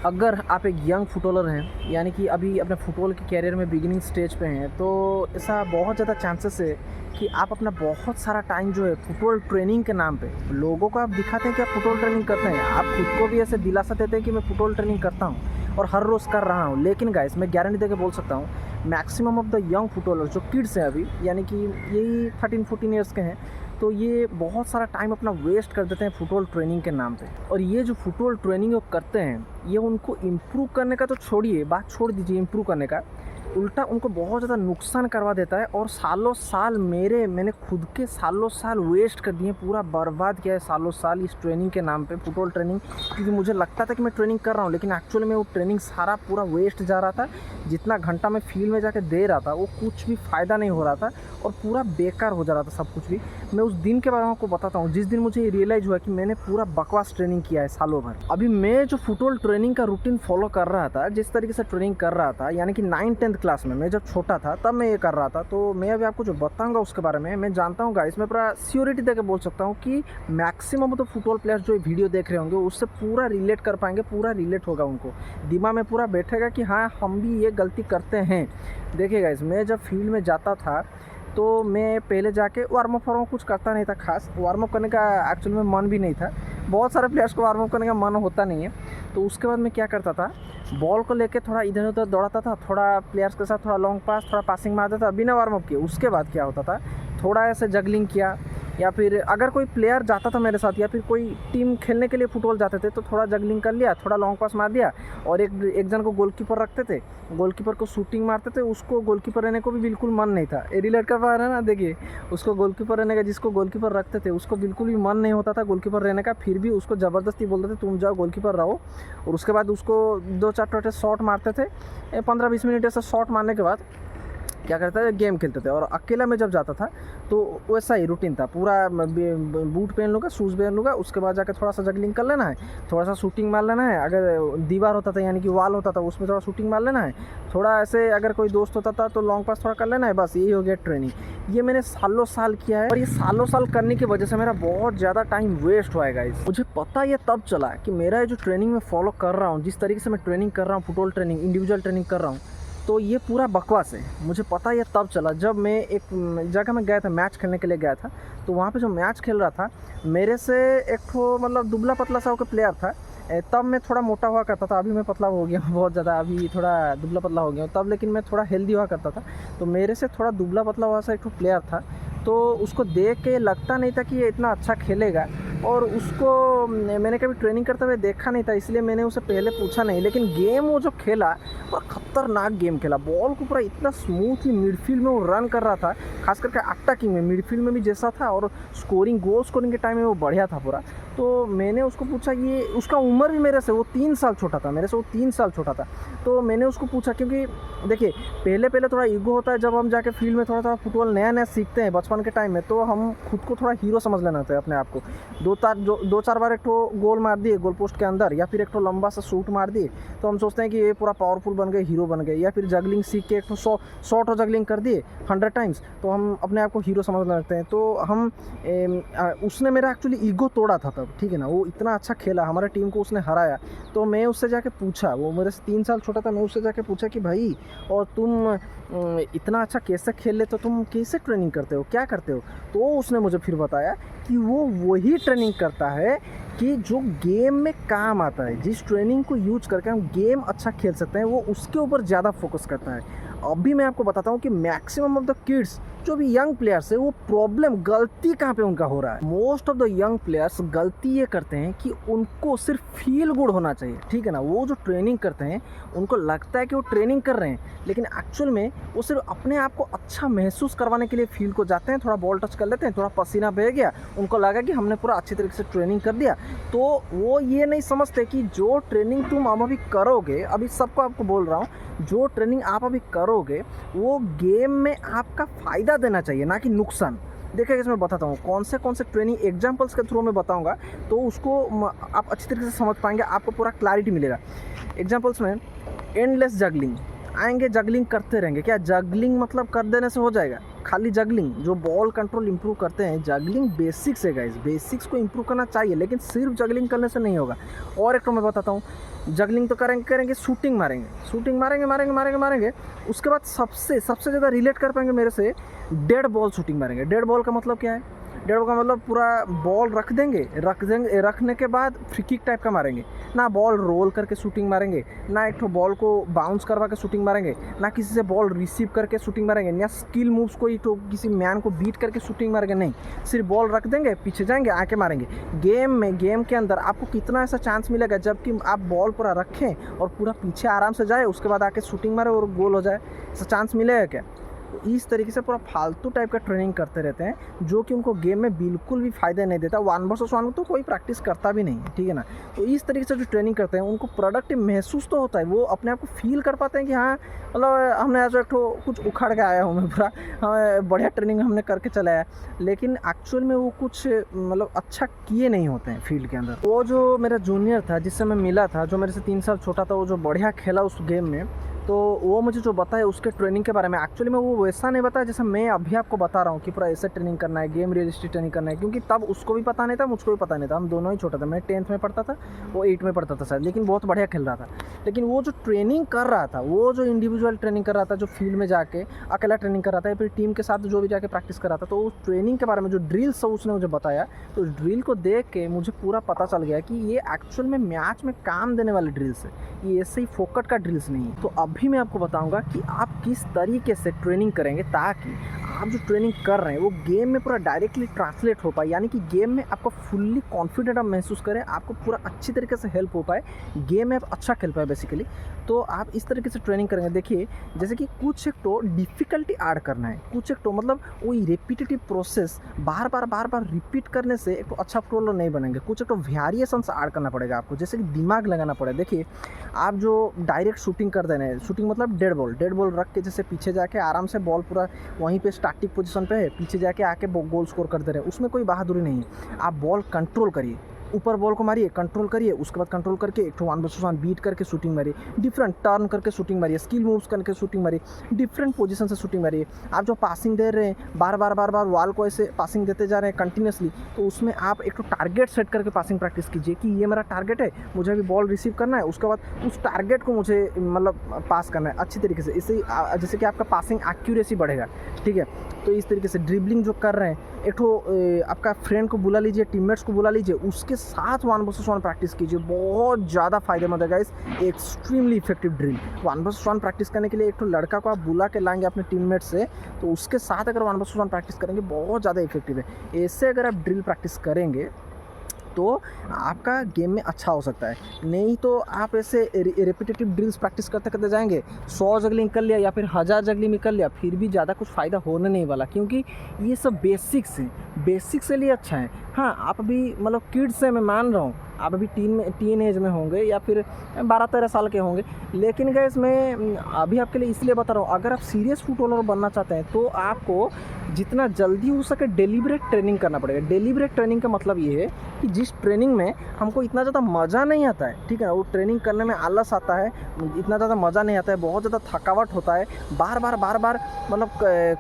अगर आप एक यंग फुटबॉलर हैं, यानी कि अभी अपने फुटबॉल के कैरियर में बिगिनिंग स्टेज पे हैं, तो ऐसा बहुत ज़्यादा चांसेस है कि आप अपना बहुत सारा टाइम जो है फुटबॉल ट्रेनिंग के नाम पे लोगों को आप दिखाते हैं कि आप फुटबॉल ट्रेनिंग करते हैं। आप खुद को भी ऐसे दिलासा देते हैं कि मैं फुटबॉल ट्रेनिंग करता हूँ और हर रोज़ कर रहा हूँ। लेकिन गाइस, मैं गारंटी देके बोल सकता हूँ, maximum of the young footballers जो किड्स हैं अभी, यानी कि यही 13-14 ईयर्स के हैं, तो ये बहुत सारा टाइम अपना वेस्ट कर देते हैं फुटबॉल ट्रेनिंग के नाम पे। और ये जो फुटबॉल ट्रेनिंग वो करते हैं, ये उनको इम्प्रूव करने का तो छोड़िए, बात छोड़ दीजिए इम्प्रूव करने का, उल्टा उनको बहुत ज़्यादा नुकसान करवा देता है। और सालों साल मैंने खुद के सालों साल वेस्ट कर दिए, पूरा बर्बाद किया है सालों साल इस ट्रेनिंग के नाम पे, फुटबॉल ट्रेनिंग। क्योंकि मुझे लगता था कि मैं ट्रेनिंग कर रहा हूँ, लेकिन एक्चुअली में वो ट्रेनिंग सारा पूरा वेस्ट जा रहा था। जितना घंटा मैं फील्ड में जाके दे रहा था, वो कुछ भी फ़ायदा नहीं हो रहा था और पूरा बेकार हो जा रहा था सब कुछ भी। मैं उस दिन के बारे में आपको बताता हूँ, जिस दिन मुझे रियलाइज़ हुआ कि मैंने पूरा बकवास ट्रेनिंग किया है सालों भर। अभी मैं जो फुटबॉल ट्रेनिंग का रूटीन फॉलो कर रहा था, जिस तरीके से ट्रेनिंग कर रहा था, यानी कि 9th-10th क्लास में, मैं जब छोटा था तब मैं ये कर रहा था। तो मैं अभी आपको जो बताऊंगा उसके बारे में, मैं जानता हूँ गाइस, मैं पूरा श्योरिटी देकर बोल सकता हूँ कि मैक्सिमम तो फुटबॉल प्लेयर्स जो वीडियो देख रहे होंगे उससे पूरा रिलेट कर पाएंगे, पूरा रिलेट होगा उनको, दिमाग में पूरा बैठेगा कि हाँ, हम भी ये गलती करते हैं। देखिए गाइस, मैं जब फील्ड में जाता था तो मैं पहले जाके वार्म अप कुछ करता नहीं था खास। वार्म अप करने का एक्चुअल में मन भी नहीं था, बहुत सारे प्लेयर्स को वार्म अप करने का मन होता नहीं है। तो उसके बाद मैं क्या करता था, बॉल को लेके थोड़ा इधर उधर दौड़ाता था, थोड़ा प्लेयर्स के साथ थोड़ा लॉन्ग पास, थोड़ा पासिंग मारता था बिना वार्म अप किए। उसके बाद क्या होता था, थोड़ा ऐसे जगलिंग किया, या फिर अगर कोई प्लेयर जाता था मेरे साथ, या फिर कोई टीम खेलने के लिए फुटबॉल जाते थे, तो थोड़ा जगलिंग कर लिया, थोड़ा लॉन्ग पास मार दिया। और एक जन को गोलकीपर रखते थे, गोलकीपर को शूटिंग मारते थे। उसको गोलकीपर रहने को भी बिल्कुल मन नहीं था, ये रिलेट कर पा रहे हैं ना। देखिए, उसको गोलकीपर रहने का, जिसको गोलकीपर रखते थे उसको बिल्कुल भी मन नहीं होता था गोलकीपर रहने का, फिर भी उसको ज़बरदस्ती बोलते थे तुम जाओ गोलकीपर रहो। और उसके बाद उसको 2-4 टोटे शॉट मारते थे। 15-20 मिनट ऐसा शॉट मारने के बाद क्या करता है, गेम खेलते थे। और अकेला मैं जब जाता था तो वैसा ही रूटीन था, पूरा बूट पहन लूँगा, शूज़ पहन लूँगा, उसके बाद जाकर थोड़ा सा जगलिंग कर लेना है, थोड़ा सा शूटिंग मार लेना है। अगर दीवार होता था, यानी कि वॉल होता था, उसमें थोड़ा शूटिंग मार लेना है, थोड़ा ऐसे अगर कोई दोस्त होता था तो लॉन्ग पास थोड़ा कर लेना है, बस यही हो गया ट्रेनिंग। ये मैंने सालों साल किया है और ये सालों साल करने की वजह से मेरा बहुत ज़्यादा टाइम वेस्ट हुआ है गाइस। मुझे पता ये तब चला कि मेरा ये जो ट्रेनिंग में फॉलो कर रहा हूँ, जिस तरीके से मैं ट्रेनिंग कर रहा हूँ, फुटबॉल ट्रेनिंग, इंडिविजुअल ट्रेनिंग कर रहा हूँ, तो ये पूरा बकवास है। मुझे पता ये तब चला जब मैं एक जगह में गया था, मैच खेलने के लिए गया था। तो वहाँ पे जो मैच खेल रहा था, मेरे से एक ठो मतलब दुबला पतला सा होकर प्लेयर था। तब मैं थोड़ा मोटा हुआ करता था, अभी मैं पतला हो गया हूँ बहुत ज़्यादा, अभी थोड़ा दुबला पतला हो गया हूँ तब, लेकिन मैं थोड़ा हेल्दी हुआ करता था। तो मेरे से थोड़ा दुबला पतला हुआ सा एक ठो प्लेयर था, तो उसको देख के लगता नहीं था कि ये इतना अच्छा खेलेगा। और उसको मैंने कभी ट्रेनिंग करते हुए देखा नहीं था, इसलिए मैंने उसे पहले पूछा नहीं। लेकिन गेम वो जो खेला, पूरा खतरनाक गेम खेला, बॉल को पूरा इतना स्मूथली मिडफील्ड में वो रन कर रहा था, खास करके अटैकिंग में, मिडफील्ड में भी जैसा था, और गोल स्कोरिंग के टाइम में वो बढ़िया था पूरा। तो मैंने उसको पूछा, ये उसका उम्र भी मेरे से वो 3 साल छोटा था, मेरे से वो 3 साल छोटा था। तो मैंने उसको पूछा, क्योंकि देखिए पहले थोड़ा ईगो होता है जब हम जाके फील्ड में थोड़ा फुटबॉल नया सीखते हैं बचपन के टाइम में, तो हम खुद को थोड़ा हीरो समझ लेना होता है अपने आप को। 2-4 बार एक ठो गोल मार दिए गोल पोस्ट के अंदर, या फिर एक ठो लंबा सा शूट मार दिए, तो हम सोचते हैं कि ये पूरा पावरफुल बन गए, हीरो बन गए। या फिर जगलिंग सीख के एक ठो 100 जगलिंग कर दिए 100 टाइम्स, तो हम अपने आप को हीरो समझने लगते हैं। तो हम उसने मेरा एक्चुअली ईगो तोड़ा था तब, ठीक है ना। वो इतना अच्छा खेला, हमारे टीम को उसने हराया। तो मैं उससे जाके पूछा, वो मेरे से 3 साल छोटा था, मैं उससे जाके पूछा कि भाई, और तुम इतना अच्छा कैसे खेल लेते हो, तुम कैसे ट्रेनिंग करते हो, क्या करते हो? तो उसने मुझे फिर बताया कि वो वही ट्रेनिंग करता है कि जो गेम में काम आता है, जिस ट्रेनिंग को यूज करके हम गेम अच्छा खेल सकते हैं, वो उसके ऊपर ज़्यादा फोकस करता है। अभी मैं आपको बताता हूँ कि मैक्सिमम ऑफ द किड्स जो भी यंग प्लेयर्स है, वो प्रॉब्लम गलती कहाँ पे उनका हो रहा है। Most of the young players गलती ये करते हैं कि उनको सिर्फ फील गुड होना चाहिए, ठीक है ना। वो जो ट्रेनिंग करते हैं, उनको लगता है कि वो ट्रेनिंग कर रहे हैं, लेकिन एक्चुअल में वो सिर्फ अपने आप को अच्छा महसूस करवाने के लिए फील्ड को जाते हैं, थोड़ा बॉल टच कर लेते हैं, थोड़ा पसीना बह गया, उनको लगा कि हमने पूरा अच्छी तरीके से ट्रेनिंग कर दिया। तो वो ये नहीं समझते कि जो ट्रेनिंग तुम अब अभी करोगे, अभी सबको आपको बोल रहा हूँ, जो ट्रेनिंग आप अभी करोगे वो गेम में आपका फ़ायदा देना चाहिए, ना कि नुकसान। देखिए, इसमें बताता हूँ कौन से ट्रेनिंग एग्जाम्पल्स के थ्रू में बताऊँगा, तो उसको आप अच्छी तरीके से समझ पाएंगे, आपको पूरा क्लैरिटी मिलेगा। एग्जाम्पल्स में एंडलेस जगलिंग आएंगे, जगलिंग करते रहेंगे। क्या जगलिंग मतलब कर देने से हो जाएगा? खाली जगलिंग, जो बॉल कंट्रोल इंप्रूव करते हैं, जगलिंग बेसिक्स है गाइस, बेसिक्स को इंप्रूव करना चाहिए, लेकिन सिर्फ जगलिंग करने से नहीं होगा। और एक तो मैं बताता हूँ, जगलिंग तो करेंगे करेंगे, शूटिंग मारेंगे, शूटिंग मारेंगे मारेंगे मारेंगे मारेंगे। उसके बाद सबसे सबसे ज़्यादा रिलेट कर पाएंगे मेरे से, डेड बॉल शूटिंग मारेंगे। डेड बॉल का मतलब क्या है? डेड बॉल का मतलब पूरा बॉल रख देंगे, रखने के बाद फ्री किक टाइप का मारेंगे। ना बॉल रोल करके शूटिंग मारेंगे, ना एक तो बॉल को बाउंस करवा के शूटिंग मारेंगे, ना किसी से बॉल रिसीव करके शूटिंग मारेंगे, या स्किल मूव्स को तो किसी मैन को बीट करके शूटिंग मारेंगे। नहीं, सिर्फ बॉल रख देंगे, पीछे जाएंगे, आके मारेंगे। गेम के अंदर आपको कितना ऐसा चांस मिलेगा जबकि आप बॉल पूरा रखें और पूरा पीछे आराम से जाए, उसके बाद आके शूटिंग मारे और गोल हो जाए? ऐसा चांस मिलेगा क्या? तो इस तरीके से पूरा फालतू टाइप का ट्रेनिंग करते रहते हैं जो कि उनको गेम में बिल्कुल भी फ़ायदा नहीं देता। 1 वर्सेस 1 तो कोई प्रैक्टिस करता भी नहीं है, ठीक है ना। तो इस तरीके से जो ट्रेनिंग करते हैं उनको प्रोडक्टिव महसूस तो होता है, वो अपने आप को फील कर पाते हैं कि हाँ मतलब हमने आज एक कुछ उखाड़ के आया हूँ मैं पूरा, हाँ बढ़िया ट्रेनिंग हमने करके चला है। लेकिन एक्चुअल में वो कुछ मतलब अच्छा किए नहीं होते हैं फील्ड के अंदर। वो जो मेरा जूनियर था जिससे मैं मिला था, जो मेरे से 3 साल छोटा था, वो जो बढ़िया खेला उस गेम में, तो वो मुझे जो बताया उसके ट्रेनिंग के बारे में, एक्चुअली में वो वैसा नहीं बताया जैसे मैं अभी आपको बता रहा हूँ कि पूरा ऐसे ट्रेनिंग करना है, गेम रियलिस्टिक ट्रेनिंग करना है। क्योंकि तब उसको भी पता नहीं था, मुझको भी पता नहीं था, हम दोनों ही छोटा था। मैं 10th में पढ़ता था, वो 8 में पढ़ता था शायद, लेकिन बहुत बढ़िया खेल रहा था। लेकिन वो जो ट्रेनिंग कर रहा था, वो जो इंडिविजुअल ट्रेनिंग कर रहा था, जो फील्ड में जाके अकेला ट्रेनिंग कर रहा था या फिर टीम के साथ जो भी जाके प्रैक्टिस कर रहा था, तो उस ट्रेनिंग के बारे में जो ड्रिल्स उसने मुझे बताया, तो उस ड्रिल को देख के मुझे पूरा पता चल गया कि ये एक्चुअल में मैच में काम देने वाले ड्रिल्स है, ये ऐसे ही फोकट का ड्रिल्स नहीं है। तो अभी मैं आपको बताऊँगा कि आप किस तरीके से ट्रेनिंग करेंगे ताकि आप जो ट्रेनिंग कर रहे हैं वो गेम में पूरा डायरेक्टली ट्रांसलेट हो पाए, यानी कि गेम में आपको फुल्ली कॉन्फिडेंट आप महसूस करें, आपको पूरा अच्छी तरीके से हेल्प हो पाए, गेम में आप अच्छा खेल पाए बेसिकली। तो आप इस तरीके से ट्रेनिंग करेंगे। देखिए जैसे कि कुछ एक तो डिफ़िकल्टी ऐड करना है, कुछ एक तो मतलब वही रिपीटेटिव प्रोसेस बार बार रिपीट करने से एक तो अच्छा फुटबॉलर नहीं बनेंगे। कुछ एक तो वेरिएशंस ऐड करना पड़ेगा आपको, जैसे कि दिमाग लगाना पड़ेगा। देखिए आप जो डायरेक्ट शूटिंग कर दे रहे हैं, शूटिंग मतलब डेड बॉल रख के जैसे पीछे जाके आराम से बॉल पूरा वहीं पे स्टैटिक पोजीशन पे है, पीछे जाके आके गोल स्कोर कर दे रहे हैं, उसमें कोई बहादुरी नहीं है। आप बॉल कंट्रोल करिए, ऊपर बॉल को मारिए, कंट्रोल करिए, उसके बाद कंट्रोल करके एक 1 वर्सेस 1 बीट करके शूटिंग मारिए, डिफरेंट टर्न करके शूटिंग मारिए, स्किल मूव्स करके शूटिंग मारिए, डिफरेंट पोजीशन से शूटिंग मारिए। आप जो पासिंग दे रहे हैं बार बार वॉल को ऐसे पासिंग देते जा रहे हैं कंटिन्यूसली, तो उसमें आप एक तो टारगेट सेट करके पासिंग प्रैक्टिस कीजिए कि ये मेरा टारगेट है, मुझे अभी बॉल रिसीव करना है, उसके बाद उस टारगेट को मुझे मतलब पास करना है अच्छी तरीके से। इससे जैसे कि आपका पासिंग एक्यूरेसी बढ़ेगा, ठीक है। तो इस तरीके से ड्रिबलिंग जो कर रहे हैं, एक तो आपका फ्रेंड को बुला लीजिए, टीममेट्स को बुला लीजिए, उसके साथ 1 वर्सेस 1 प्रैक्टिस कीजिए, बहुत ज़्यादा फायदेमंद है guys, extremely effective drill. 1 versus 1 practice करने के लिए एक तो लड़का को आप बुला के लाएंगे अपने टीममेट से, तो उसके साथ अगर 1 वर्सेस 1 प्रैक्टिस करेंगे बहुत ज़्यादा इफेक्टिव है। ऐसे अगर आप ड्रिल प्रैक्टिस करेंगे तो आपका गेम में अच्छा हो सकता है। नहीं तो आप ऐसे रिपीटेटिव ड्रिल्स प्रैक्टिस करते करते जाएंगे, 100 जगलिंग कर लिया या फिर 1000 जगलिंग कर लिया, फिर भी ज़्यादा कुछ फ़ायदा होने नहीं वाला, क्योंकि ये सब बेसिक्स हैं, बेसिक्स के लिए अच्छा है। हाँ आप अभी मतलब किड्स हैं, मैं मान रहा हूँ आप अभी टीन एज में होंगे या फिर 12-13 साल के होंगे, लेकिन गाइस मैं अभी आपके लिए इसलिए बता रहा हूँ, अगर आप सीरियस फुटबॉलर बनना चाहते हैं तो आपको जितना जल्दी हो सके डेलिब्रेट ट्रेनिंग करना पड़ेगा। डेलिब्रेट ट्रेनिंग का मतलब ये है कि जिस ट्रेनिंग में हमको इतना ज़्यादा मज़ा नहीं आता है, ठीक है ना, वो ट्रेनिंग करने में आलस आता है, इतना ज़्यादा मज़ा नहीं आता है, बहुत ज़्यादा थकावट होता है, बार बार मतलब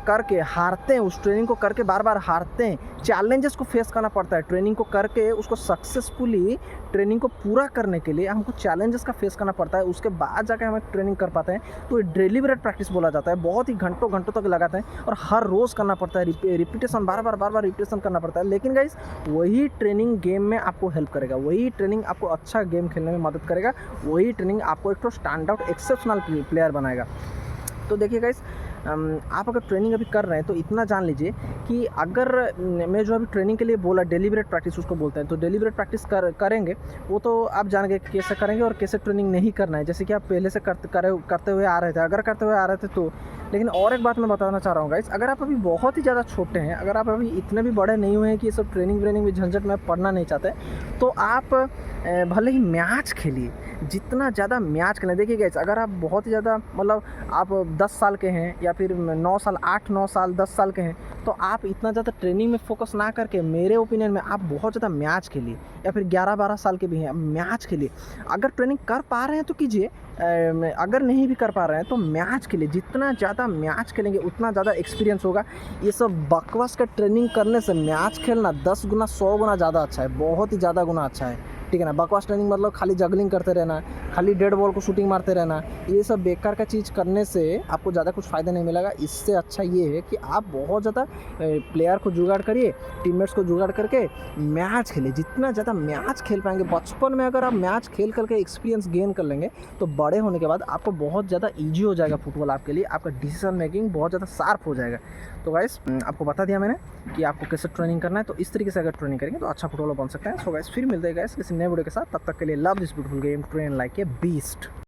करके हारते हैं, उस ट्रेनिंग को करके बार बार हारते हैं, चैलेंजेस को फेस करना पड़ता है। ट्रेनिंग को करके उसको सक्सेसफुली ट्रेनिंग को पूरा करने के लिए हमको चैलेंजेस का फेस करना पड़ता है, उसके बाद जाके हम ट्रेनिंग कर पाते हैं। तो ये डेलिब्रेट प्रैक्टिस बोला जाता है, बहुत ही घंटों तक लगाते हैं और हर रोज़ करना पड़ता है, रिपीटेशन बार बार रिपीटेशन करना पड़ता है। लेकिन गाइस वही ट्रेनिंग गेम में आपको हेल्प करेगा, वही ट्रेनिंग आपको अच्छा गेम खेलने में मदद करेगा, वही ट्रेनिंग आपको एक तो स्टैंड आउट एक्सेप्शनल प्लेयर बनाएगा। तो देखिए गाइस आप अगर ट्रेनिंग अभी कर रहे हैं तो इतना जान लीजिए कि अगर मैं जो अभी ट्रेनिंग के लिए बोला डेलिब्रेट प्रैक्टिस उसको बोलते हैं, तो डेलिब्रेट प्रैक्टिस करेंगे वो तो आप जान गए कैसे करेंगे और कैसे ट्रेनिंग नहीं करना है, जैसे कि आप पहले से करते हुए आ रहे थे, अगर करते हुए आ रहे थे तो। लेकिन और एक बात मैं बताना चाह रहा हूँ गाइस, अगर आप अभी बहुत ही ज़्यादा छोटे हैं, अगर आप अभी इतने भी बड़े नहीं हुए हैं कि ये सब ट्रेनिंग में झंझट में पढ़ना नहीं चाहते, तो आप भले ही मैच खेलिए, जितना ज़्यादा मैच खेलें। देखिए गाइस अगर आप बहुत ही ज़्यादा मतलब आप 10 साल के हैं या फिर 9 साल 8-9 साल 10 साल के हैं, तो आप इतना ज़्यादा ट्रेनिंग में फोकस ना करके मेरे ओपिनियन में आप बहुत ज़्यादा मैच खेलिए, या फिर 11-12 साल के भी हैं मैच खेलिए। अगर ट्रेनिंग कर पा रहे हैं तो कीजिए, अगर नहीं भी कर पा रहे हैं तो मैच खेलिए, जितना ज़्यादा मैच खेलेंगे उतना ज़्यादा एक्सपीरियंस होगा। ये सब बकवास का ट्रेनिंग करने से मैच खेलना 10 गुना 100 गुना ज़्यादा अच्छा है, बहुत ही ज़्यादा गुना अच्छा है, ठीक है ना। बकवास ट्रेनिंग मतलब खाली जगलिंग करते रहना, खाली डेड बॉल को शूटिंग मारते रहना, ये सब बेकार का चीज़ करने से आपको ज़्यादा कुछ फ़ायदा नहीं मिलेगा। इससे अच्छा ये है कि आप बहुत ज़्यादा प्लेयर को जुगाड़ करिए, टीममेट्स को जुगाड़ करके मैच खेलिए। जितना ज़्यादा मैच खेल पाएंगे बचपन में, अगर आप मैच खेल करके एक्सपीरियंस गेन कर लेंगे तो बड़े होने के बाद आपको बहुत ज़्यादा ईजी हो जाएगा फुटबॉल आपके लिए, आपका डिसीजन मेकिंग बहुत ज़्यादा शार्प हो जाएगा। तो गाइस आपको बता दिया मैंने कि आपको कैसे ट्रेनिंग करना है, तो इस तरीके से अगर ट्रेनिंग करेंगे तो अच्छा फुटबॉलर बन सकते हैं। सो गाइस फिर मिलते हैं गाइस किसी नए वीडियो के साथ, तब तक के लिए love this beautiful game, train like a beast.